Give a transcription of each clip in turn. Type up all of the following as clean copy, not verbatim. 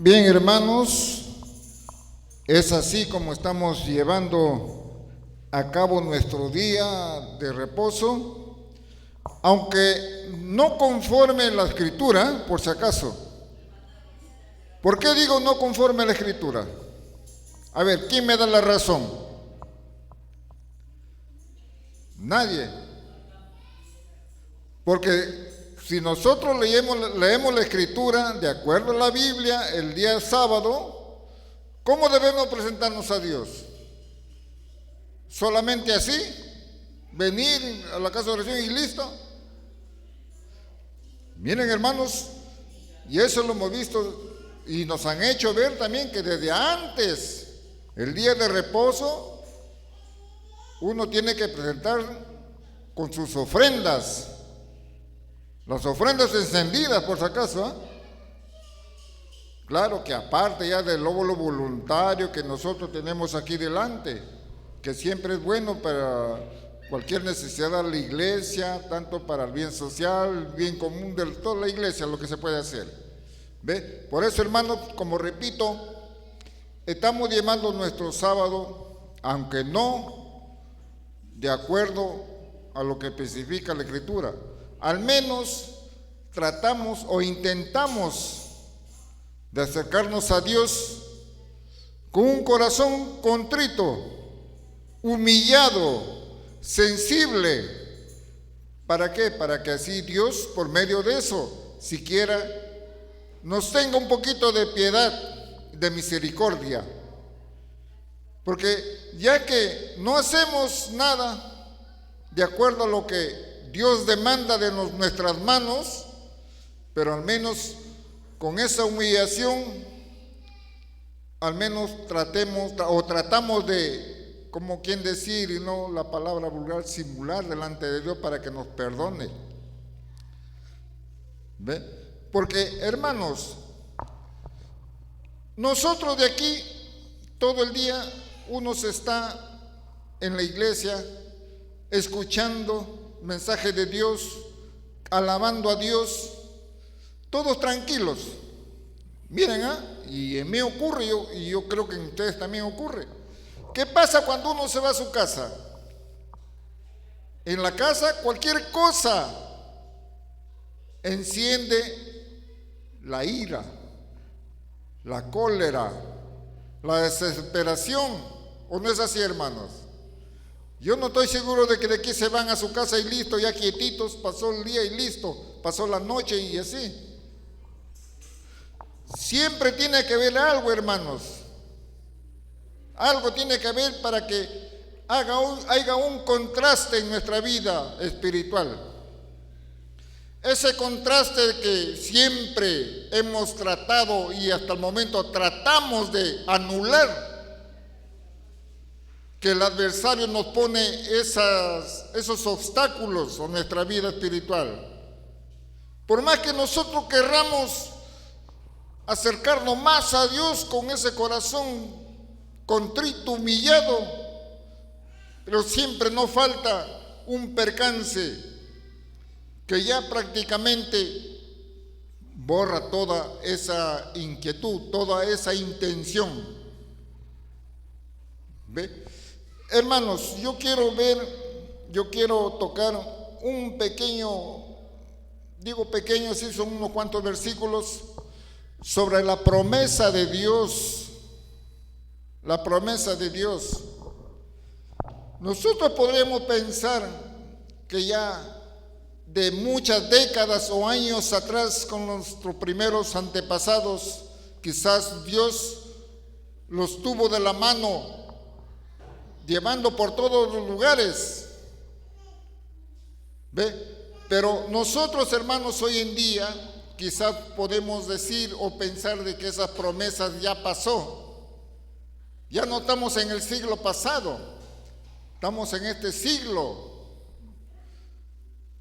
Bien, hermanos, es así como estamos llevando a cabo nuestro día de reposo, aunque no conforme la Escritura, por si acaso. ¿Por qué digo no conforme a la Escritura? A ver, ¿quién me da la razón? Nadie. Porque si nosotros leemos la Escritura de acuerdo a la Biblia el día sábado, ¿cómo debemos presentarnos a Dios? ¿Solamente así? ¿Venir a la casa de oración y listo? Miren, hermanos, y eso lo hemos visto y nos han hecho ver también que desde antes, el día de reposo, uno tiene que presentar con sus ofrendas. Las ofrendas encendidas, por si acaso, ¿eh? Claro que aparte ya del óvulo voluntario que nosotros tenemos aquí delante, que siempre es bueno para cualquier necesidad de la iglesia, tanto para el bien social, el bien común de toda la iglesia, lo que se puede hacer. ¿Ve? Por eso, hermanos, como repito, estamos llevando nuestro sábado, aunque no de acuerdo a lo que especifica la Escritura, al menos tratamos o intentamos de acercarnos a Dios con un corazón contrito, humillado, sensible. ¿Para qué? Para que así Dios, por medio de eso, siquiera nos tenga un poquito de piedad, de misericordia. Porque ya que no hacemos nada de acuerdo a lo que Dios demanda de nuestras manos, pero al menos con esa humillación, al menos tratamos de, como quien decir, y no la palabra vulgar, simular delante de Dios para que nos perdone. ¿Ve? Porque, hermanos, nosotros de aquí, todo el día, uno se está en la iglesia escuchando mensaje de Dios, alabando a Dios, todos tranquilos. Miren, y en mí ocurre, y yo creo que en ustedes también ocurre. ¿Qué pasa cuando uno se va a su casa? En la casa cualquier cosa enciende la ira, la cólera, la desesperación. ¿O no es así, hermanos? Yo no estoy seguro de que de aquí se van a su casa y listo, ya quietitos, pasó el día y listo, pasó la noche y así. Siempre tiene que haber algo, hermanos. Algo tiene que haber para que haya un contraste en nuestra vida espiritual. Ese contraste que siempre hemos tratado y hasta el momento tratamos de anular, que el adversario nos pone esos obstáculos a nuestra vida espiritual. Por más que nosotros querramos acercarnos más a Dios con ese corazón contrito, humillado, pero siempre nos falta un percance que ya prácticamente borra toda esa inquietud, toda esa intención. ¿Ve? Hermanos, yo quiero tocar un pequeño, digo pequeño, sí son unos cuantos versículos sobre la promesa de Dios. La promesa de Dios. Nosotros podríamos pensar que ya de muchas décadas o años atrás, con nuestros primeros antepasados, quizás Dios los tuvo de la mano, llevando por todos los lugares. ¿Ve? Pero nosotros, hermanos, hoy en día quizás podemos decir o pensar de que esas promesas ya pasó. Ya no estamos en el siglo pasado, estamos en este siglo.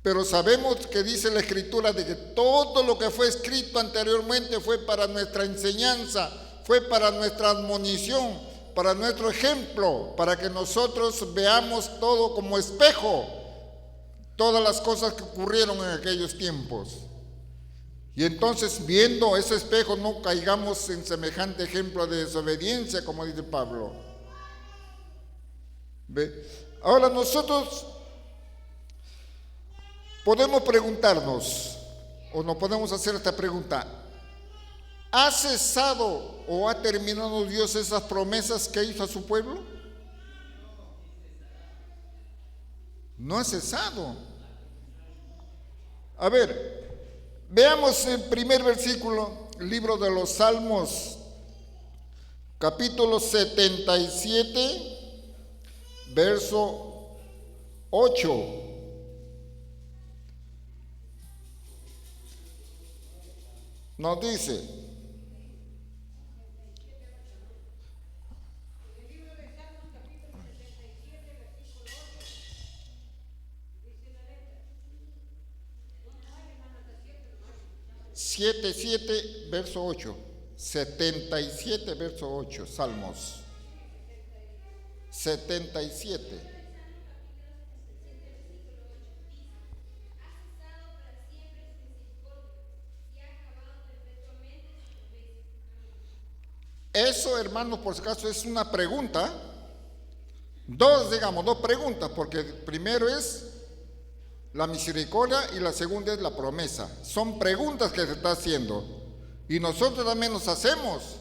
Pero sabemos que dice la Escritura de que todo lo que fue escrito anteriormente fue para nuestra enseñanza, fue para nuestra admonición, para nuestro ejemplo, para que nosotros veamos todo como espejo, todas las cosas que ocurrieron en aquellos tiempos. Y entonces, viendo ese espejo, no caigamos en semejante ejemplo de desobediencia, como dice Pablo. ¿Ve? Ahora nosotros podemos preguntarnos, o nos podemos hacer esta pregunta: ¿ha cesado o ha terminado Dios esas promesas que hizo a su pueblo? No ha cesado. A ver, veamos el primer versículo, libro de los Salmos, capítulo 77, verso 8. Nos dice: siete, verso 8. 77, verso 8. Salmos 77. Eso, hermanos, por si acaso es una pregunta. Dos preguntas, porque primero es la misericordia y la segunda es la promesa. Son preguntas que se está haciendo y nosotros también nos hacemos.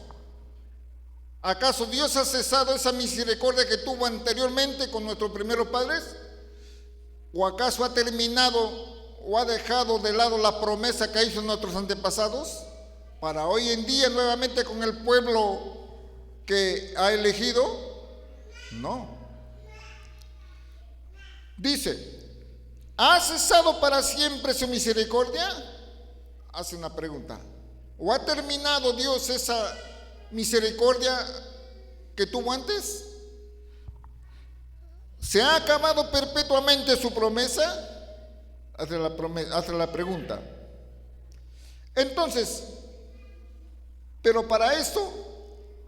¿Acaso Dios ha cesado esa misericordia que tuvo anteriormente con nuestros primeros padres? ¿O acaso ha terminado o ha dejado de lado la promesa que hizo nuestros antepasados para hoy en día nuevamente con el pueblo que ha elegido? No. Dice: ¿ha cesado para siempre su misericordia? Hace una pregunta. ¿O ha terminado Dios esa misericordia que tuvo antes? ¿Se ha acabado perpetuamente su promesa? Hace la pregunta. Entonces, pero para esto,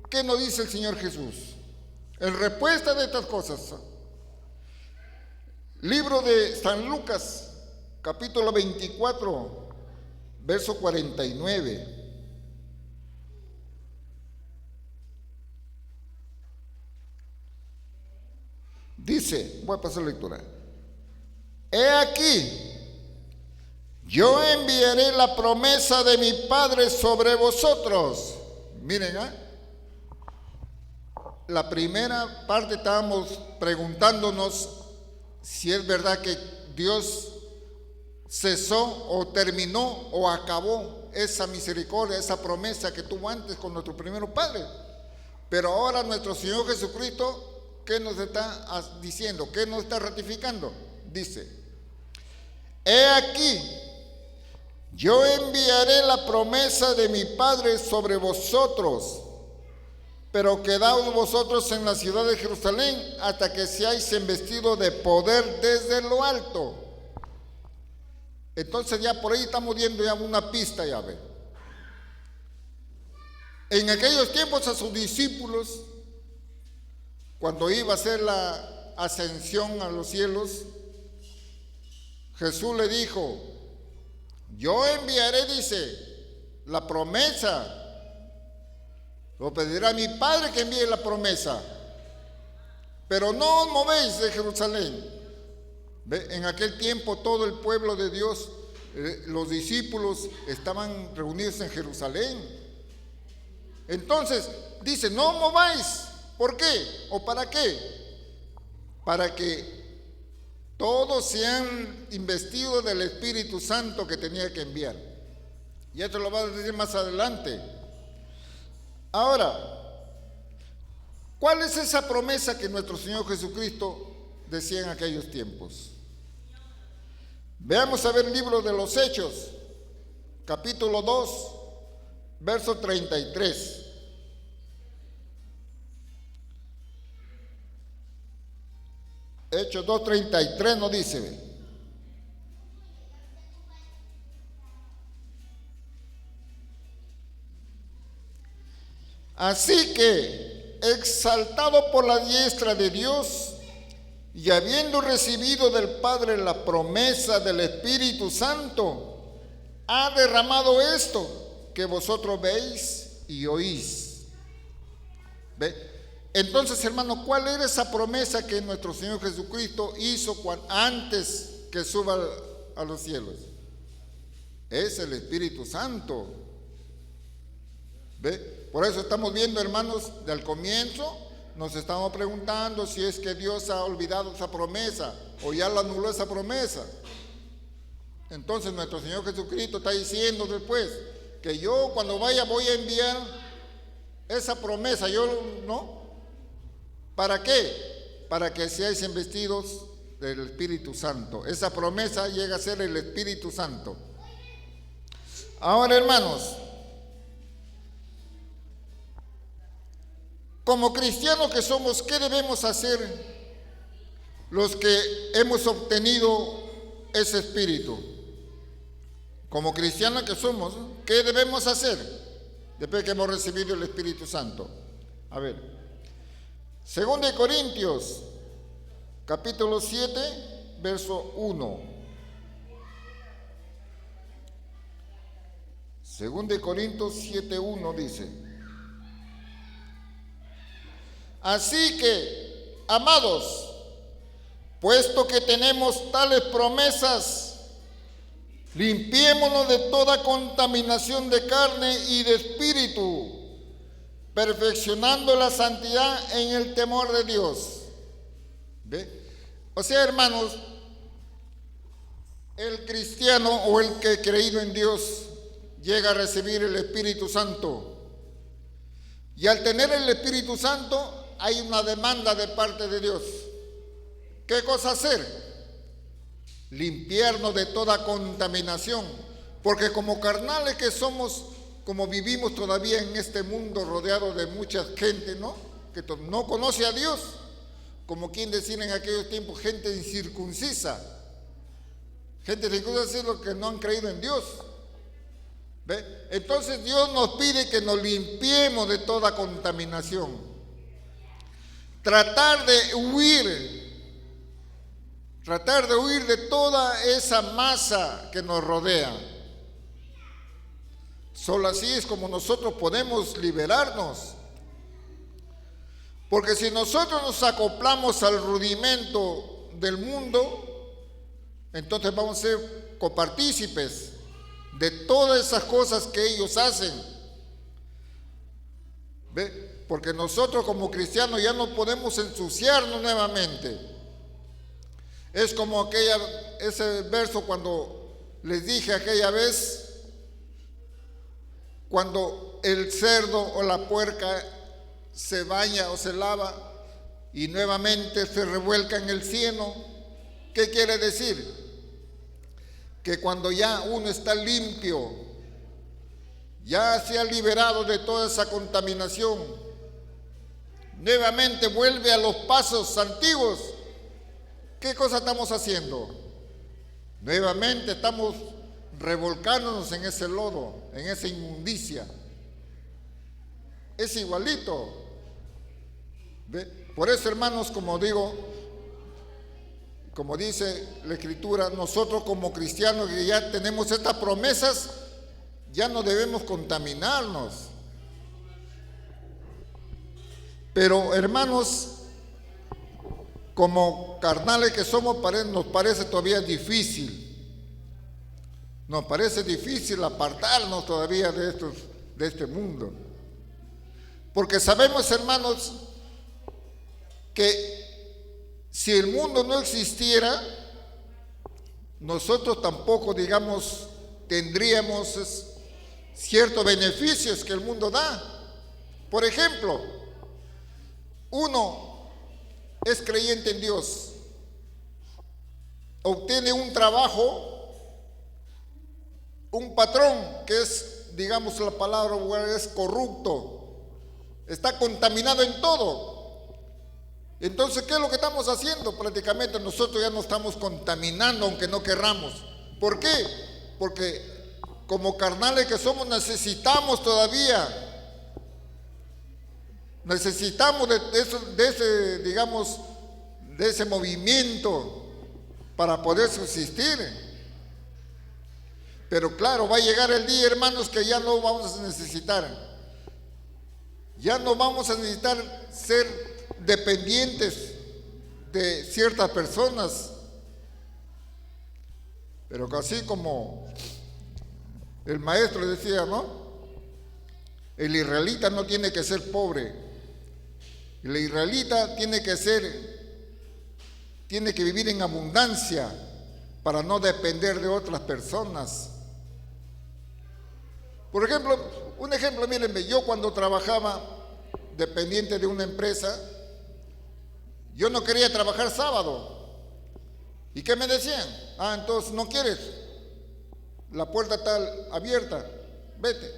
¿qué nos dice el Señor Jesús? En respuesta de estas cosas, libro de San Lucas, capítulo 24, verso 49. Dice, voy a pasar la lectura: he aquí, yo enviaré la promesa de mi Padre sobre vosotros. Miren, la primera parte estábamos preguntándonos si es verdad que Dios cesó o terminó o acabó esa misericordia, esa promesa que tuvo antes con nuestro primer padre. Pero ahora nuestro Señor Jesucristo, ¿qué nos está diciendo? ¿Qué nos está ratificando? Dice: he aquí, yo enviaré la promesa de mi Padre sobre vosotros, pero quedaos vosotros en la ciudad de Jerusalén hasta que seáis investidos de poder desde lo alto. Entonces ya por ahí estamos viendo ya una pista, ya ve. En aquellos tiempos a sus discípulos, cuando iba a hacer la ascensión a los cielos, Jesús le dijo: yo enviaré, dice, la promesa. Lo pedirá a mi Padre que envíe la promesa. Pero no os movéis de Jerusalén. ¿Ve? En aquel tiempo todo el pueblo de Dios, los discípulos estaban reunidos en Jerusalén. Entonces dice: no mováis. ¿Por qué? ¿O para qué? Para que todos sean investidos del Espíritu Santo que tenía que enviar. Y esto lo va a decir más adelante. Ahora, ¿cuál es esa promesa que nuestro Señor Jesucristo decía en aquellos tiempos? Veamos a ver el libro de los Hechos, capítulo 2, verso 33. Hechos 2:33 nos dice: así que, exaltado por la diestra de Dios y habiendo recibido del Padre la promesa del Espíritu Santo, ha derramado esto que vosotros veis y oís. ¿Ve? Entonces, hermano, ¿cuál era esa promesa que nuestro Señor Jesucristo hizo antes que suba a los cielos? Es el Espíritu Santo. ¿Ve? Por eso estamos viendo, hermanos, del comienzo nos estamos preguntando si es que Dios ha olvidado esa promesa o ya la anuló esa promesa. Entonces nuestro Señor Jesucristo está diciendo después que yo cuando vaya voy a enviar esa promesa. ¿No? ¿Para qué? Para que seáis investidos del Espíritu Santo. Esa promesa llega a ser el Espíritu Santo. Ahora, hermanos, como cristianos que somos, ¿qué debemos hacer los que hemos obtenido ese espíritu? Como cristianos que somos, ¿qué debemos hacer después que hemos recibido el Espíritu Santo? A ver, 2 Corintios, capítulo 7, verso 1. 2 Corintios 7, 1 dice: así que, amados, puesto que tenemos tales promesas, limpiémonos de toda contaminación de carne y de espíritu, perfeccionando la santidad en el temor de Dios. ¿Ve? O sea, hermanos, el cristiano o el que ha creído en Dios llega a recibir el Espíritu Santo. Y al tener el Espíritu Santo hay una demanda de parte de Dios. ¿Qué cosa hacer? Limpiarnos de toda contaminación, porque como carnales que somos, como vivimos todavía en este mundo rodeado de mucha gente, ¿no? Que no conoce a Dios, como quien decía en aquellos tiempos, gente incircuncisa. Gente incircuncisa es los que no han creído en Dios. ¿Ve? Entonces Dios nos pide que nos limpiemos de toda contaminación. Tratar de huir de toda esa masa que nos rodea. Solo así es como nosotros podemos liberarnos. Porque si nosotros nos acoplamos al rudimento del mundo, entonces vamos a ser copartícipes de todas esas cosas que ellos hacen. ¿Ve? Porque nosotros como cristianos ya no podemos ensuciarnos nuevamente. Es como ese verso cuando les dije aquella vez, cuando el cerdo o la puerca se baña o se lava y nuevamente se revuelca en el cieno. ¿Qué quiere decir? Que cuando ya uno está limpio, ya se ha liberado de toda esa contaminación, nuevamente vuelve a los pasos antiguos. ¿Qué cosa estamos haciendo? Nuevamente estamos revolcándonos en ese lodo, en esa inmundicia. Es igualito. ¿Ve? Por eso, hermanos, como digo, como dice la Escritura, nosotros como cristianos que ya tenemos estas promesas, ya no debemos contaminarnos. Pero, hermanos, como carnales que somos, nos parece todavía difícil. Nos parece difícil apartarnos todavía de este mundo. Porque sabemos, hermanos, que si el mundo no existiera, nosotros tampoco, digamos, tendríamos ciertos beneficios que el mundo da. Por ejemplo, uno es creyente en Dios, obtiene un trabajo, un patrón que es, digamos la palabra es corrupto, está contaminado en todo. Entonces, ¿qué es lo que estamos haciendo? Prácticamente nosotros ya nos estamos contaminando aunque no querramos. ¿Por qué? Porque como carnales que somos necesitamos todavía. Necesitamos de ese movimiento para poder subsistir. Pero claro, va a llegar el día, hermanos, que ya no vamos a necesitar. Ya no vamos a necesitar ser dependientes de ciertas personas. Pero así como el maestro decía, ¿no? El israelita no tiene que ser pobre. El israelita tiene que vivir en abundancia para no depender de otras personas. Por ejemplo, un ejemplo, mírenme, yo cuando trabajaba dependiente de una empresa, yo no quería trabajar sábado. ¿Y qué me decían? Entonces no quieres, la puerta está abierta, vete.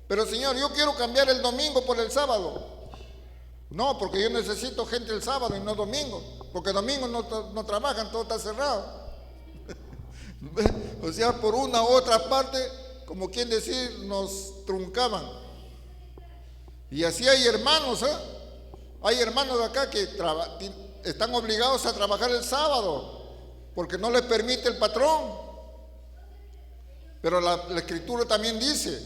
Pero señor, yo quiero cambiar el domingo por el sábado. No, porque yo necesito gente el sábado y no domingo, porque domingo no trabajan, todo está cerrado. O sea, por una u otra parte, como quien decir, nos truncaban. Y así hay hermanos, hay hermanos de acá que están obligados a trabajar el sábado, porque no les permite el patrón. Pero la Escritura también dice,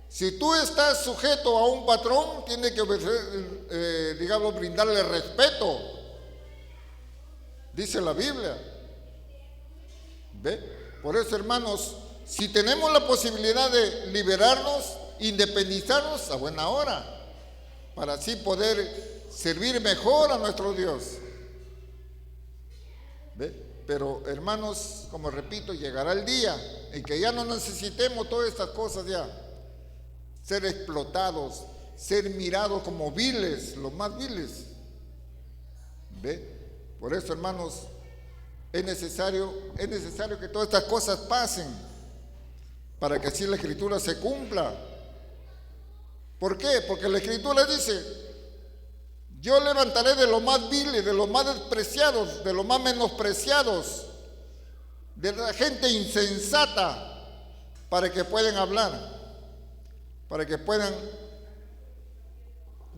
si tú estás sujeto a un patrón, tienes que obedecer, brindarle respeto. Dice la Biblia. ¿Ve? Por eso, hermanos, si tenemos la posibilidad de liberarnos, independizarnos, a buena hora, para así poder servir mejor a nuestro Dios. ¿Ve? Pero, hermanos, como repito, llegará el día en que ya no necesitemos todas estas cosas ya. Ser explotados, ser mirados como viles, los más viles. ¿Ve? Por eso, hermanos, es necesario que todas estas cosas pasen para que así la Escritura se cumpla. ¿Por qué? Porque la Escritura dice, yo levantaré de los más viles, de los más despreciados, de los más menospreciados, de la gente insensata, para que puedan hablar, para que puedan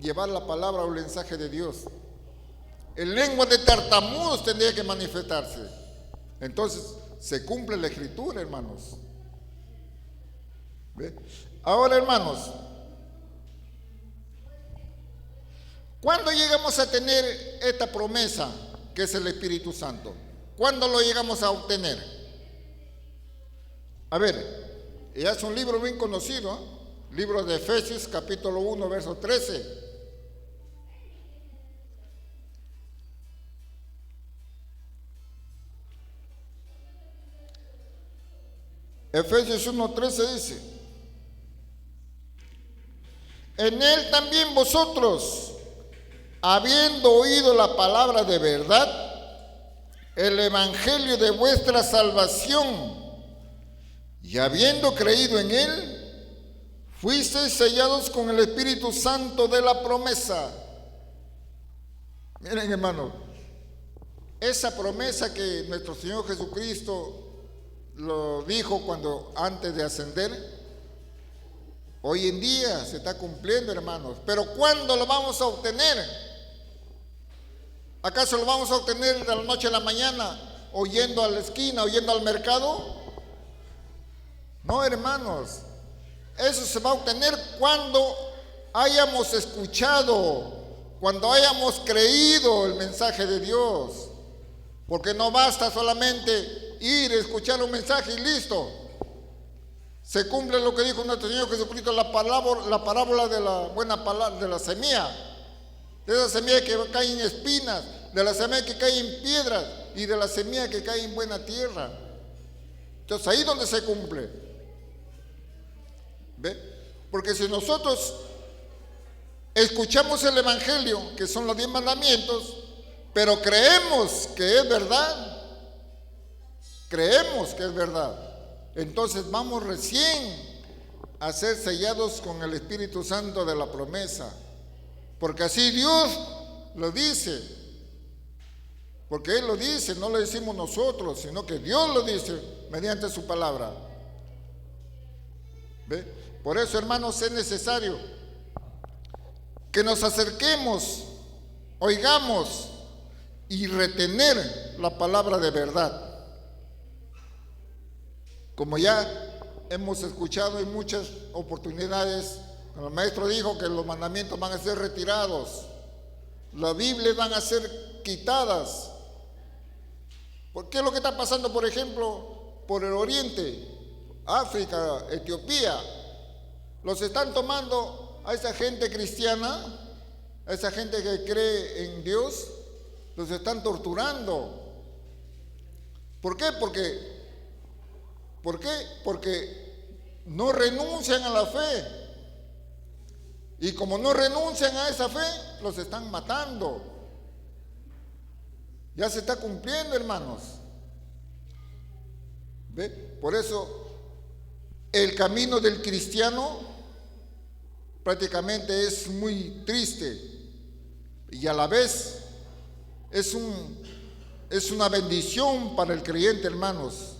llevar la palabra o el mensaje de Dios. En lengua de tartamudos tendría que manifestarse. Entonces se cumple la Escritura, hermanos. ¿Ve? Ahora, hermanos, ¿cuándo llegamos a tener esta promesa que es el Espíritu Santo? ¿Cuándo lo llegamos a obtener? A ver, ya es un libro bien conocido, libro de Efesios, capítulo 1, verso 13. Efesios 1:13 dice, en él también vosotros, habiendo oído la palabra de verdad, el evangelio de vuestra salvación, y habiendo creído en él, fuisteis sellados con el Espíritu Santo de la promesa. Miren, hermano, esa promesa que nuestro Señor Jesucristo lo dijo antes de ascender, hoy en día se está cumpliendo, hermanos. Pero ¿cuándo lo vamos a obtener? ¿Acaso lo vamos a obtener de la noche a la mañana, o yendo a la esquina, o yendo al mercado? No, hermanos. Eso se va a obtener cuando hayamos escuchado, cuando hayamos creído el mensaje de Dios. Porque no basta solamente ir a escuchar un mensaje y listo. Se cumple lo que dijo nuestro Señor Jesucristo, la parábola de la buena palabra, de la semilla. De esa semilla que cae en espinas, de la semilla que cae en piedras y de la semilla que cae en buena tierra. Entonces ahí es donde se cumple. ¿Ve? Porque si nosotros escuchamos el Evangelio, que son los 10 mandamientos, pero creemos que es verdad, entonces vamos recién a ser sellados con el Espíritu Santo de la promesa, porque así Dios lo dice, porque Él lo dice, no lo decimos nosotros, sino que Dios lo dice mediante su palabra. ¿Ve? Por eso, hermanos, es necesario que nos acerquemos, oigamos y retener la palabra de verdad. como ya hemos escuchado en muchas oportunidades, el maestro dijo que los mandamientos van a ser retirados, las Biblias van a ser quitadas. ¿Por qué es lo que está pasando, por ejemplo, por el oriente, África, Etiopía? Los están tomando a esa gente cristiana, a esa gente que cree en Dios, los están torturando. ¿Por qué? Porque no renuncian a la fe. Y como no renuncian a esa fe, los están matando. Ya se está cumpliendo, hermanos. ¿Ve? Por eso el camino del cristiano prácticamente es muy triste y a la vez es una bendición para el creyente, hermanos.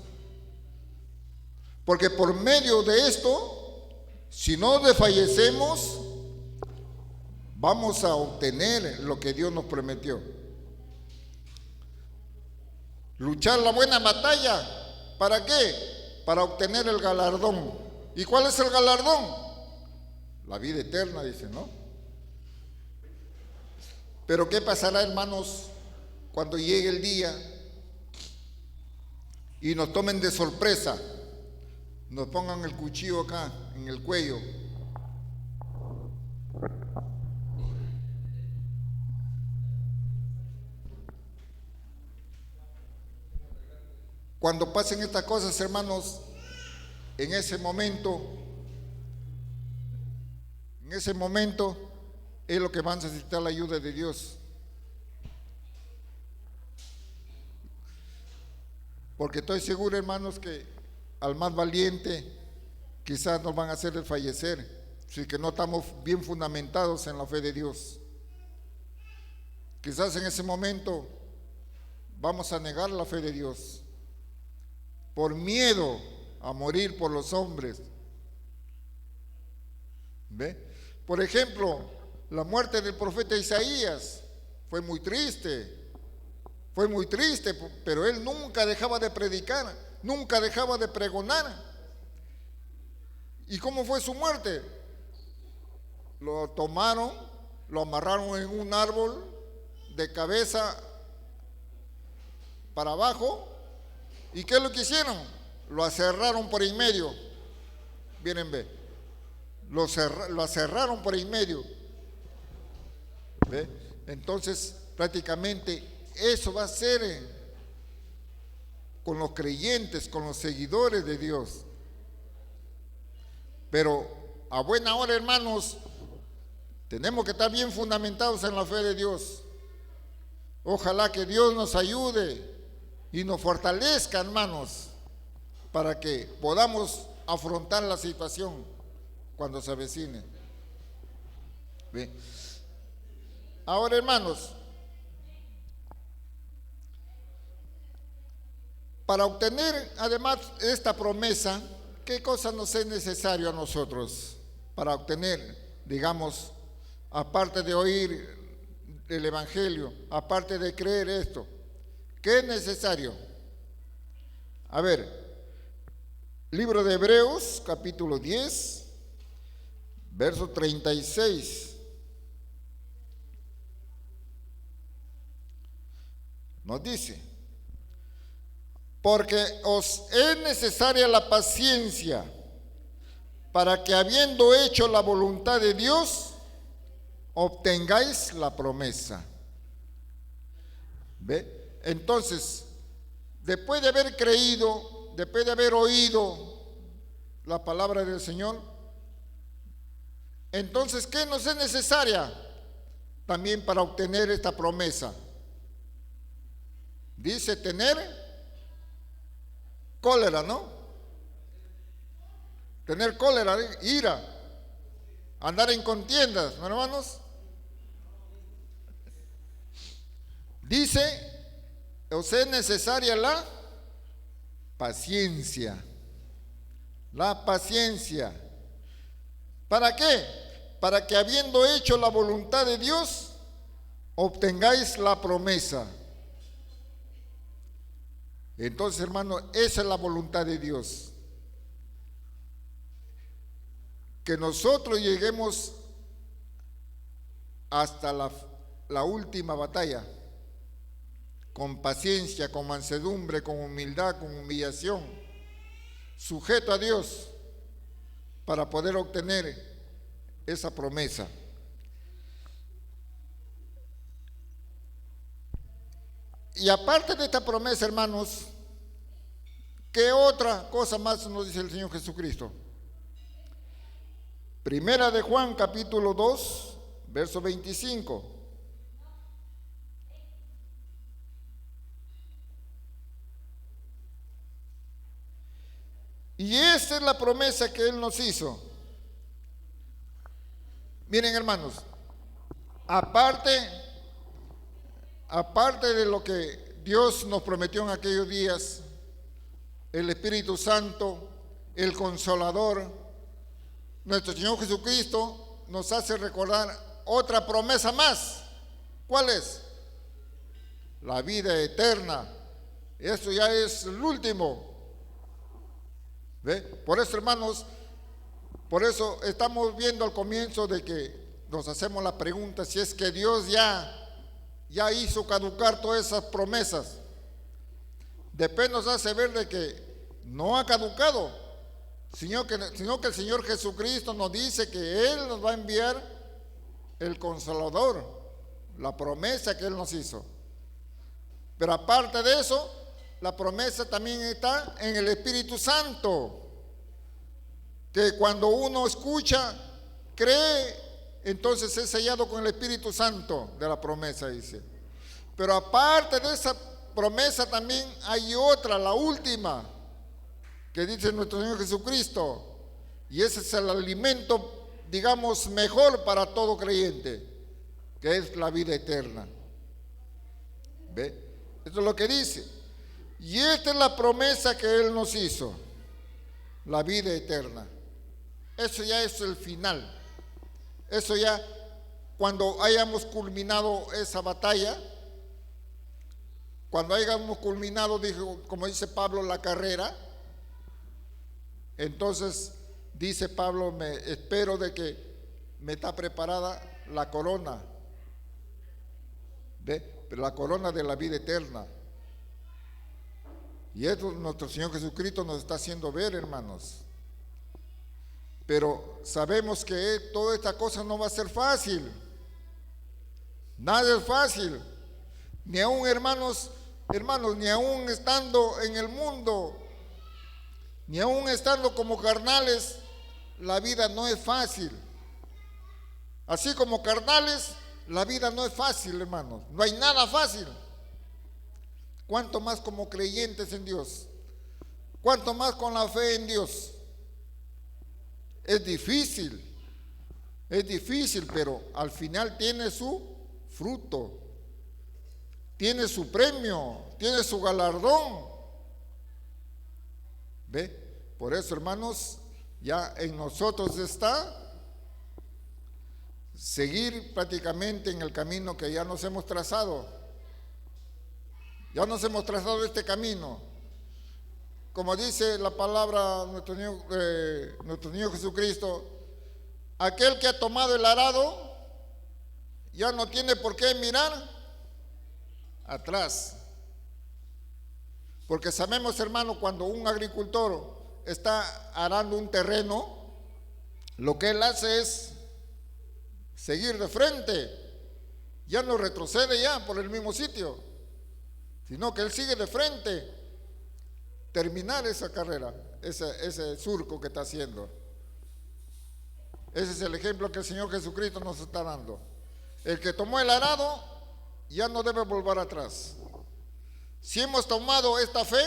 Porque por medio de esto, si no desfallecemos, vamos a obtener lo que Dios nos prometió. Luchar la buena batalla, ¿para qué? Para obtener el galardón. ¿Y cuál es el galardón? La vida eterna, dice, ¿no? Pero ¿qué pasará, hermanos, cuando llegue el día y nos tomen de sorpresa? Nos pongan el cuchillo acá, en el cuello. Cuando pasen estas cosas, hermanos, en ese momento es lo que van a necesitar la ayuda de Dios. Porque estoy seguro, hermanos, que al más valiente quizás nos van a hacer desfallecer si que no estamos bien fundamentados en la fe de Dios. Quizás en ese momento vamos a negar la fe de Dios por miedo a morir por los hombres. ¿Ve? Por ejemplo, la muerte del profeta Isaías fue muy triste, pero él nunca dejaba de predicar, nunca dejaba de pregonar. ¿Y cómo fue su muerte? Lo tomaron, lo amarraron en un árbol de cabeza para abajo. ¿Y qué es lo que hicieron? Lo aserraron por en medio. Miren, ve. Lo aserraron por en medio. ¿Ve? Entonces, prácticamente eso va a ser con los creyentes, con los seguidores de Dios. Pero a buena hora, hermanos, tenemos que estar bien fundamentados en la fe de Dios. Ojalá que Dios nos ayude y nos fortalezca, hermanos, para que podamos afrontar la situación cuando se avecine. ¿Ve? Ahora, hermanos, para obtener además esta promesa, ¿qué cosa nos es necesario a nosotros para obtener, digamos, aparte de oír el Evangelio, aparte de creer esto? ¿Qué es necesario? A ver, libro de Hebreos, capítulo 10, verso 36. Nos dice: porque os es necesaria la paciencia, para que habiendo hecho la voluntad de Dios, obtengáis la promesa. ¿Ve? Entonces, después de haber creído, después de haber oído la palabra del Señor, entonces, ¿qué nos es necesaria también para obtener esta promesa? Dice tener cólera, ¿no? Tener cólera, ira, andar en contiendas, ¿no, hermanos? Dice, os es necesaria la paciencia. La paciencia. ¿Para qué? Para que habiendo hecho la voluntad de Dios, obtengáis la promesa. Entonces, hermano, esa es la voluntad de Dios. que nosotros lleguemos hasta la última batalla, con paciencia, con mansedumbre, con humildad, con humillación, sujeto a Dios, para poder obtener esa promesa. Y aparte de esta promesa, hermanos, ¿qué otra cosa más nos dice el Señor Jesucristo? Primera de Juan, capítulo 2, verso 25. Y esta es la promesa que Él nos hizo. Miren, hermanos, aparte de lo que Dios nos prometió en aquellos días, el Espíritu Santo, el Consolador, nuestro Señor Jesucristo nos hace recordar otra promesa más. ¿Cuál es? La vida eterna. Eso ya es el último. ¿Ve? Por eso, hermanos, por eso estamos viendo al comienzo de que nos hacemos la pregunta si es que Dios ya hizo caducar todas esas promesas. Después nos hace ver de que no ha caducado, sino que el Señor Jesucristo nos dice que Él nos va a enviar el Consolador, la promesa que Él nos hizo. Pero aparte de eso, la promesa también está en el Espíritu Santo, que cuando uno escucha, cree, entonces es sellado con el Espíritu Santo de la promesa, dice. Pero aparte de esa promesa también hay otra, la última, que dice nuestro Señor Jesucristo, y ese es el alimento, digamos, mejor para todo creyente, que es la vida eterna. ¿Ve? Eso es lo que dice. Y esta es la promesa que Él nos hizo, la vida eterna. Eso ya es el final. Eso ya, cuando hayamos culminado esa batalla, cuando hayamos culminado, como dice Pablo, la carrera, entonces dice Pablo, me espero de que me está preparada la corona, ¿ve? La corona de la vida eterna. Y eso nuestro Señor Jesucristo nos está haciendo ver, hermanos. Pero sabemos que toda esta cosa no va a ser fácil. Nada es fácil. Ni aún, hermanos, ni aún estando en el mundo, ni aún estando como carnales, la vida no es fácil. Así como carnales, la vida no es fácil, hermanos. No hay nada fácil. Cuanto más como creyentes en Dios, cuanto más con la fe en Dios. Es difícil, pero al final tiene su fruto, tiene su premio, tiene su galardón. ¿Ve? Por eso, hermanos, ya en nosotros está seguir prácticamente en el camino que ya nos hemos trazado. Ya nos hemos trazado este camino. Como dice la palabra de nuestro Señor Jesucristo, aquel que ha tomado el arado ya no tiene por qué mirar atrás. Porque sabemos, hermano, cuando un agricultor está arando un terreno, lo que él hace es seguir de frente, ya no retrocede ya por el mismo sitio, sino que él sigue de frente, terminar esa carrera, ese surco que está haciendo. Ese es el ejemplo que el Señor Jesucristo nos está dando. El que tomó el arado ya no debe volver atrás. Si hemos tomado esta fe,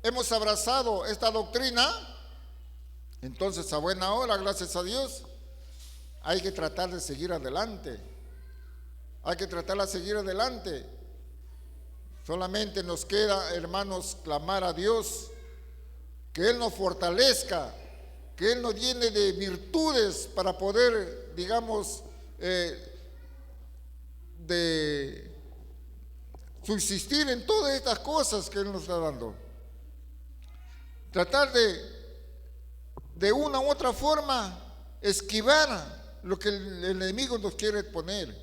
hemos abrazado esta doctrina, entonces a buena hora, gracias a Dios, hay que tratar de seguir adelante. Hay que tratar de seguir adelante. Solamente nos queda, hermanos, clamar a Dios que Él nos fortalezca, que Él nos llene de virtudes para poder, digamos, de subsistir en todas estas cosas que Él nos está dando. Tratar de de una u otra forma esquivar lo que el enemigo nos quiere poner.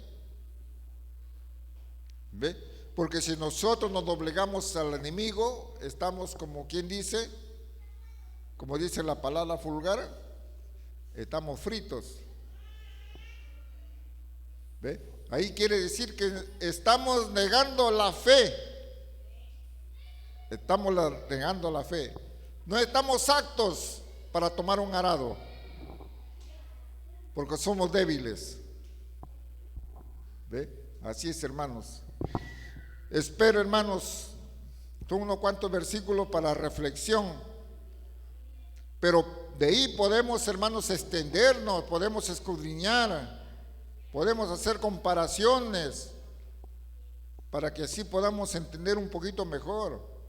¿Ve? Porque si nosotros nos doblegamos al enemigo, estamos como quien dice, como dice la palabra vulgar, estamos fritos. ¿Ve? Ahí quiere decir que estamos negando la fe. Estamos negando la fe. No estamos aptos para tomar un arado, porque somos débiles. ¿Ve? Así es, hermanos. Espero, hermanos, son unos cuantos versículos para reflexión, pero de ahí podemos, hermanos, extendernos, podemos escudriñar, podemos hacer comparaciones para que así podamos entender un poquito mejor.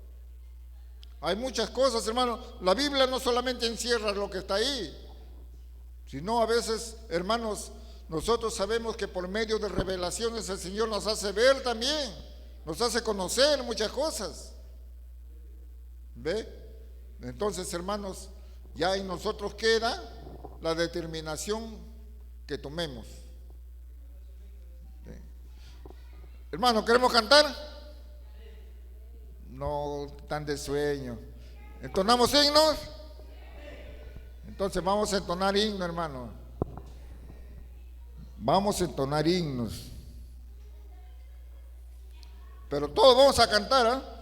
Hay muchas cosas, hermanos. La Biblia no solamente encierra lo que está ahí, sino a veces, hermanos, nosotros sabemos que por medio de revelaciones el Señor nos hace ver también, nos hace conocer muchas cosas. ¿Ve? Entonces, hermanos, ya en nosotros queda la determinación que tomemos. ¿Ve? Hermanos, ¿queremos cantar? No tan de sueño. ¿Entonamos himnos? Entonces vamos a entonar himnos, hermano. Vamos a entonar himnos. Pero todos vamos a cantar, ¿eh?